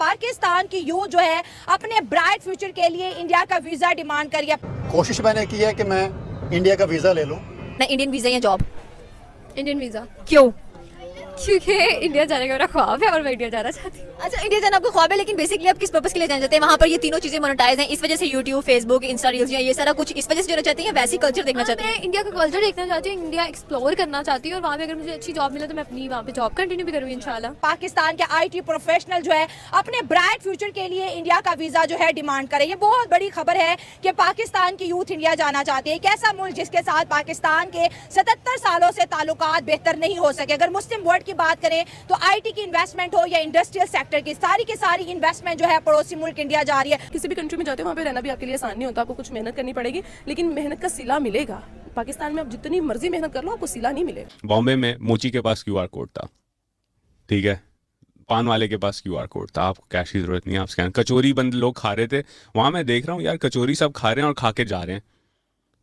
पाकिस्तान की यूथ जो है अपने ब्राइट फ्यूचर के लिए इंडिया का वीजा डिमांड करिए। कोशिश मैंने की है कि मैं इंडिया का वीजा ले लूं। ना इंडियन वीजा या जॉब? Indian visa. क्यों? क्योंकि इंडिया जाने का मेरा ख्वाब है और मैं इंडिया जाना चाहती हूँ। अच्छा, इंडिया जाना आपको ख्वाब है, लेकिन बेसिकली आप किस पर्पस के लिए जाना चाहते हैं? वहाँ पर ये तीनों चीजें मोनेटाइज हैं, इस वजह से यूट्यूब, फेसबुक, इंस्टा रील्स या ये सारा कुछ इस वजह से जाना चाहती हैं, वैसी कल्चर देखना चाहती हैं? मैं इंडिया का कल्चर देखना चाहती हूँ, इंडिया एक्सप्लोर करना चाहती हूँ और वहाँ पे अगर मुझे अच्छी जॉब मिले तो मैं अपनी वहाँ पे जॉब कंटिन्यू भी करूँगी इंशाल्लाह। पाकिस्तान के IT प्रोफेशनल जो है अपने ब्राइट फ्यूचर के लिए इंडिया का वीजा जो है डिमांड करे। ये बहुत बड़ी खबर है कि पाकिस्तान की यूथ इंडिया जाना चाहती है। एक ऐसा मुल्क जिसके साथ पाकिस्तान के 77 सालों से ताल्लुकात बेहतर नहीं हो सके। अगर मुस्लिम वर्ल्ड की बात करें तो IT की इन्वेस्टमेंट हो या इंडस्ट्रियल सेक्टर की सारी इन्वेस्टमेंट जो है पड़ोसी मुल्क इंडिया जा रही है। किसी भी कंट्री में जाते हो वहाँ पे रहना भी आपके लिए आसान नहीं होता, आपको कुछ मेहनत करनी पड़ेगी, लेकिन मेहनत का सिला मिलेगा। पाकिस्तान में आप जितनी मर्जी मेहनत कर लो आपको सिला नहीं मिलेगा। बॉम्बे में मोची के पास QR कोड था, ठीक है, पान वाले के पास QR कोड था, आपको कैश की जरूरत नहीं है, आप स्कैन। कचौरी बंद लोग खा रहे थे वहाँ, मैं देख रहा हूँ यार कचौरी सब खा रहे हैं और खा के जा रहे हैं,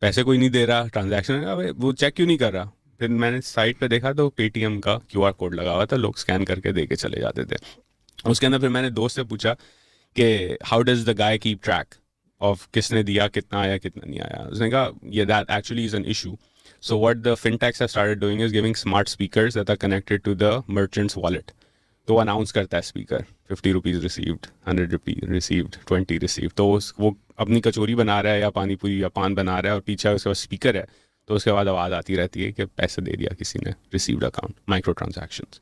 पैसे कोई नहीं दे रहा, ट्रांजैक्शन वो चेक क्यों नहीं कर रहा। फिर मैंने साइट पे देखा तो Paytm का QR कोड लगा हुआ था, लोग स्कैन करके दे के चले जाते थे। उसके अंदर फिर मैंने दोस्त से पूछा कि how does the guy keep track of किसने दिया, कितना आया, कितना नहीं आया। उसने कहा ये that actually is an issue. So what the fintechs have started doing is giving smart speakers that are connected to the merchant's wallet. तो अनाउंस करता है speaker 50 rupees received, 100 rupees received, 20 received. तो वो अपनी कचौरी बना रहा है या पानी पूरी या पान बना रहा है और पीछे उसके पास स्पीकर है, तो उसके बाद आवाज़ आती रहती है कि पैसे दे दिया किसी ने, रिसीव्ड अकाउंट, माइक्रो ट्रांजैक्शंस।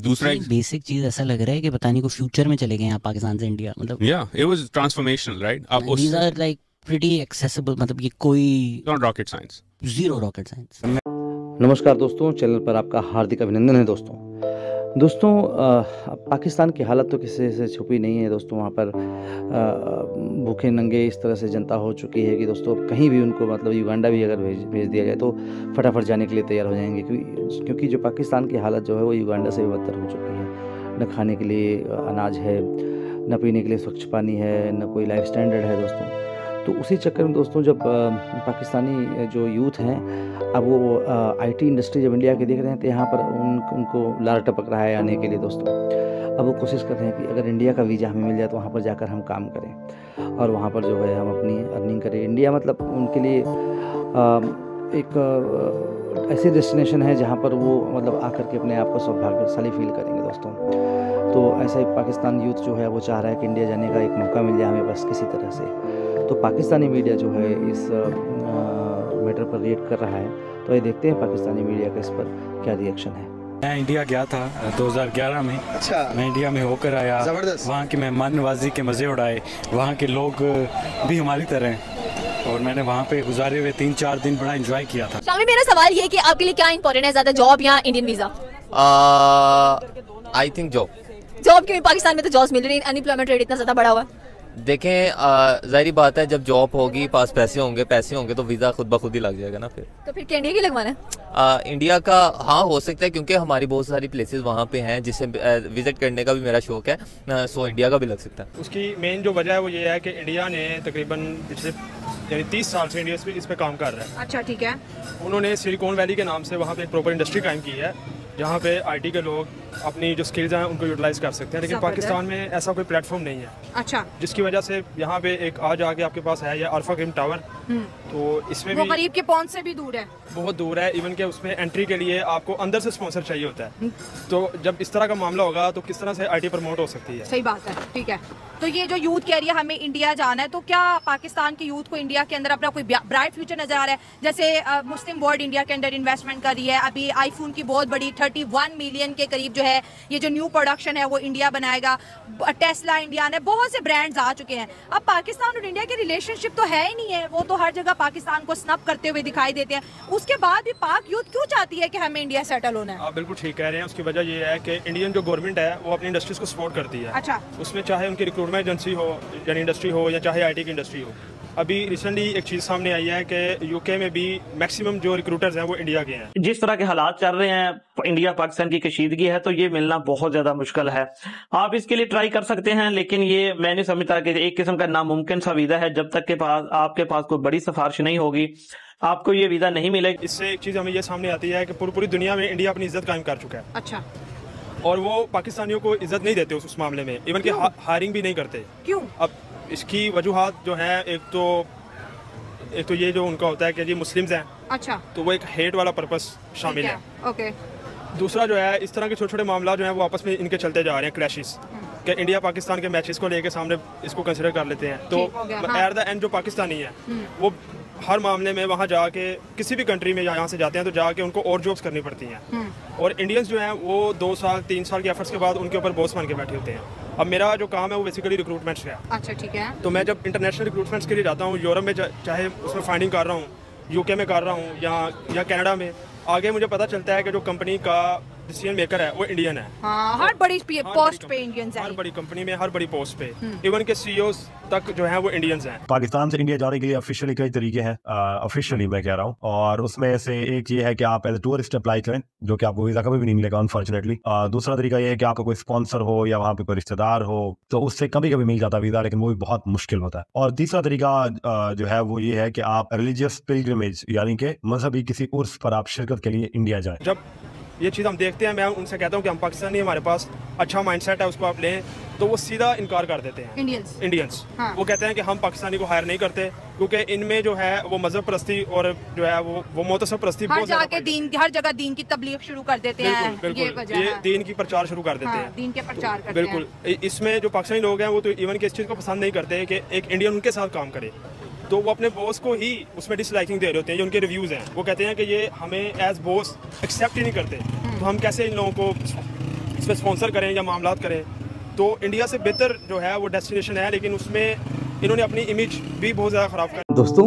दूसरा एक बेसिक चीज ऐसा लग रहा है कि पता नहीं को फ्यूचर में चले गए यहाँ पाकिस्तान से इंडिया, मतलब या इट वाज ट्रांसफॉर्मेशनल, राइट? अब these are like pretty accessible, मतलब ये कोई not rocket science, zero rocket science. नमस्कार दोस्तों, चैनल पर आपका हार्दिक अभिनंदन है। दोस्तों पाकिस्तान की हालत तो किसी से छुपी नहीं है दोस्तों। वहाँ पर भूखे नंगे इस तरह से जनता हो चुकी है कि दोस्तों कहीं भी उनको, मतलब युगांडा भी अगर भेज दिया जाए तो फटाफट जाने के लिए तैयार हो जाएंगे, क्योंकि जो पाकिस्तान की हालत जो है वो युगांडा से भी बदतर हो चुकी है। न खाने के लिए अनाज है, न पीने के लिए स्वच्छ पानी है, न कोई लाइफ स्टैंडर्ड है दोस्तों। तो उसी चक्कर में दोस्तों जब पाकिस्तानी जो यूथ हैं, अब वो IT इंडस्ट्री जब इंडिया के देख रहे हैं तो यहाँ पर उनको लार टपक रहा है आने के लिए दोस्तों। अब वो कोशिश कर रहे हैं कि अगर इंडिया का वीज़ा हमें मिल जाए तो वहाँ पर जाकर हम काम करें और वहाँ पर जो है हम अपनी अर्निंग करें। इंडिया मतलब उनके लिए एक ऐसी डेस्टिनेशन है जहाँ पर वो मतलब आकर के अपने आप को सौभाग्यशाली फील करेंगे दोस्तों। तो ऐसा ही पाकिस्तान यूथ जो है वो चाह रहा है कि इंडिया जाने का एक मौका मिल जाए हमें बस किसी तरह से। तो पाकिस्तानी मीडिया जो है इस मैटर पर रिएक्ट कर रहा है, तो ये देखते हैं पाकिस्तानी मीडिया का इस पर क्या रिएक्शन है। मैं इंडिया गया था 2011 में। अच्छा। मैं इंडिया में होकर आया, वहाँ की मेहमान नवाजी के मज़े उड़ाए, वहाँ के लोग भी हमारी तरह हैं और मैंने वहाँ पे गुजारे हुए 3-4 दिन बड़ा एंजॉय किया था। शामिर, मेरा सवाल ये है कि आपके लिए क्या इंपॉर्टेंट है ज़्यादा, जॉब या Indian visa? I think job. Job क्यों? पाकिस्तान में तो जॉब्स मिल रही है, अनएम्प्लॉयमेंट रेट इतना ज़्यादा बढ़ा हुआ है। देखें जाहिर बात है, जब जॉब होगी, पास पैसे होंगे तो वीज़ा खुद ब खुद ही लग जाएगा ना। फिर तो फिर इंडिया की लगवाना है? इंडिया का हाँ हो सकता है, क्योंकि हमारी बहुत सारी प्लेसेस वहाँ पे हैं जिसे विजिट करने का भी मेरा शौक है। सो इंडिया का भी लग सकता है। उसकी मेन जो वजह है वो ये है कि इंडिया ने तकरीबन पिछले यानी 30 साल से इंडिया इस पे काम कर रहा है। अच्छा, ठीक है। उन्होंने सिलिकॉन वैली के नाम से वहाँ पे एक प्रॉपर इंडस्ट्री कायम की है जहाँ पे IT के लोग अपनी जो स्किल्स हैं उनको यूटिलाइज कर सकते हैं, लेकिन पाकिस्तान में ऐसा कोई प्लेटफॉर्म नहीं है। अच्छा। जिसकी वजह से यहाँ पे एक आज आगे आपके पास है ये अल्फा क्रिम टावर, तो इसमें वो भी करीब के पहुंच से भी दूर है, बहुत दूर है। इवन के उसमें एंट्री के लिए आपको अंदर से स्पॉन्सर चाहिए होता है। तो जब इस तरह का मामला होगा तो किस तरह से IT प्रमोट हो सकती है? सही बात है, ठीक है। तो ये जो यूथ कह रही है हमें इंडिया जाना है, तो क्या पाकिस्तान के यूथ को इंडिया के अंदर अपना कोई ब्राइट फ्यूचर नजर आ रहा है? जैसे मुस्लिम वर्ल्ड इंडिया के अंदर इन्वेस्टमेंट कर रही है, अभी आईफोन की बहुत बड़ी 31 मिलियन के करीब जो है ये जो न्यू प्रोडक्शन है वो इंडिया बनाएगा। टेस्ला इंडिया ने बहुत से ब्रांड्स आ चुके हैं। अब पाकिस्तान और इंडिया की रिलेशनशिप तो है ही नहीं है, वो तो हर जगह पाकिस्तान को स्नब करते हुए दिखाई देते हैं। उसके बाद भी पाक यूथ क्यों चाहती है कि हमें इंडिया सेटल होना है? आप बिल्कुल ठीक कह रहे हैं। उसकी वजह ये है कि इंडियन जो गवर्नमेंट है वो अपनी इंडस्ट्रीज को सपोर्ट करती है। अच्छा। उसमें चाहे उनकी रिक्रूटमेंट एजेंसी हो यानी इंडस्ट्री हो या चाहे IT की इंडस्ट्री हो। अभी रिसेंटली एक चीज सामने आई है कि यूके में भी मैक्सिमम जो रिक्रूटर्स हैं वो इंडिया के हैं। जिस तरह के हालात चल रहे हैं, इंडिया पाकिस्तान की कशीदगी है, तो ये मिलना बहुत ज्यादा मुश्किल है। आप इसके लिए ट्राई कर सकते हैं, लेकिन ये मैं नहीं समझता कि एक किस्म का नामुमकिन सा वीजा है। जब तक के पास आपके पास कोई बड़ी सिफारिश नहीं होगी आपको ये वीजा नहीं मिलेगा। इससे एक चीज हमें ये सामने आती है कि पूरी दुनिया में इंडिया अपनी इज्जत कायम कर चुका है। अच्छा। और वो पाकिस्तानियों को इज्जत नहीं देते उस मामले में, इवन कि हायरिंग भी नहीं करते। क्यों? अब इसकी वजूहात जो है, एक तो ये जो उनका होता है कि जी मुस्लिम्स हैं, अच्छा, तो वो एक हेट वाला पर्पस शामिल है। ओके। दूसरा जो है, इस तरह के छोटे छोटे मामला जो है वो आपस में इनके चलते जा रहे हैं, क्लैशेस, कि इंडिया पाकिस्तान के मैचेस को लेके सामने इसको कंसिडर कर लेते हैं। तो एट द एंड जो पाकिस्तानी है वो हर मामले में वहाँ जाके किसी भी कंट्री में यहाँ से जाते हैं तो जाके उनको और जॉब्स करनी पड़ती हैं, और इंडियंस जो हैं वो 2 साल 3 साल के एफर्ट्स के बाद उनके ऊपर बॉस बन के बैठे होते हैं। अब मेरा जो काम है वो बेसिकली रिक्रूटमेंट्स का है। अच्छा, ठीक है। तो मैं जब इंटरनेशनल रिक्रूटमेंट्स के लिए जाता हूँ, यूरोप में चाहे उसमें फाइंडिंग कर रहा हूँ, यूके में कर रहा हूँ या कनाडा में, आगे मुझे पता चलता है कि जो कंपनी का डिसीजन मेकर है वो इंडियन है। हाँ, हर बड़ी पोस्ट पे इंडियंस हैं, हर बड़ी कंपनी में, हर बड़ी पोस्ट पे, इवन के सीईओ तक जो है वो इंडियंस हैं। पाकिस्तान से इंडिया जाने के लिए ऑफिशियली कई तरीके हैं, ऑफिशियली मैं कह रहा हूँ, और उसमें से एक ये है कि आप एज ए टूरिस्ट अप्लाई करें, जो कि आपको वीजा कभी भी नहीं मिलेगा अनफॉर्चुनेटली। दूसरा तरीका ये है कि आपका कोई स्पॉन्सर हो या वहाँ पे कोई रिश्तेदार हो, तो उससे कभी कभी मिल जाता वीजा, लेकिन वो भी बहुत मुश्किल होता है। और तीसरा तरीका जो है वो ये है कि आप रिलीजियस पिलग्रिमेज यानी कि मजहबी किसी उर्स पर आप शिरकत के लिए इंडिया जाएं। जब ये चीज़ हम देखते हैं, मैं उनसे कहता हूँ कि हम पाकिस्तानी, हमारे पास अच्छा माइंडसेट है, उसको आप लें, तो वो सीधा इनकार कर देते हैं इंडियंस। हाँ। वो कहते हैं कि हम पाकिस्तानी को हायर नहीं करते क्योंकि इनमें जो है वो मजहब परस्ती और जो है वो मोतसब परस्ती हर जगह दीन की तबलीग शुरू कर देते हैं। ये दीन की प्रचार शुरू कर देते हैं, दीन के प्रचार करते हैं। बिल्कुल। इसमें जो पाकिस्तानी लोग हैं वो तो इवन के इस चीज़ को पसंद नहीं करते कि एक इंडियन उनके साथ काम करे, तो वो अपने बॉस को ही उसमें डिसलाइकिंग दे रहे होते हैं। जो उनके रिव्यूज़ हैं वो कहते हैं कि ये हमें एज बॉस एक्सेप्ट ही नहीं करते, तो हम कैसे इन लोगों को इसमें स्पॉन्सर करें या मामलात करें। तो इंडिया से बेहतर जो है वो डेस्टिनेशन है, लेकिन उसमें इन्होंने अपनी इमेज भी बहुत ज़्यादा ख़राब कर। दोस्तों,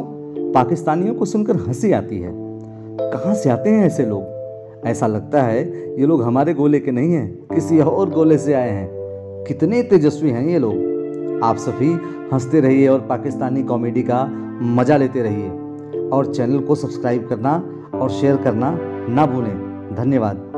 पाकिस्तानियों को सुनकर हंसी आती है। कहाँ से आते हैं ऐसे लोग? ऐसा लगता है ये लोग हमारे गोले के नहीं हैं, किसी और गोले से आए हैं। कितने तेजस्वी हैं ये लोग। आप सभी हंसते रहिए और पाकिस्तानी कॉमेडी का मज़ा लेते रहिए, और चैनल को सब्सक्राइब करना और शेयर करना ना भूलें। धन्यवाद।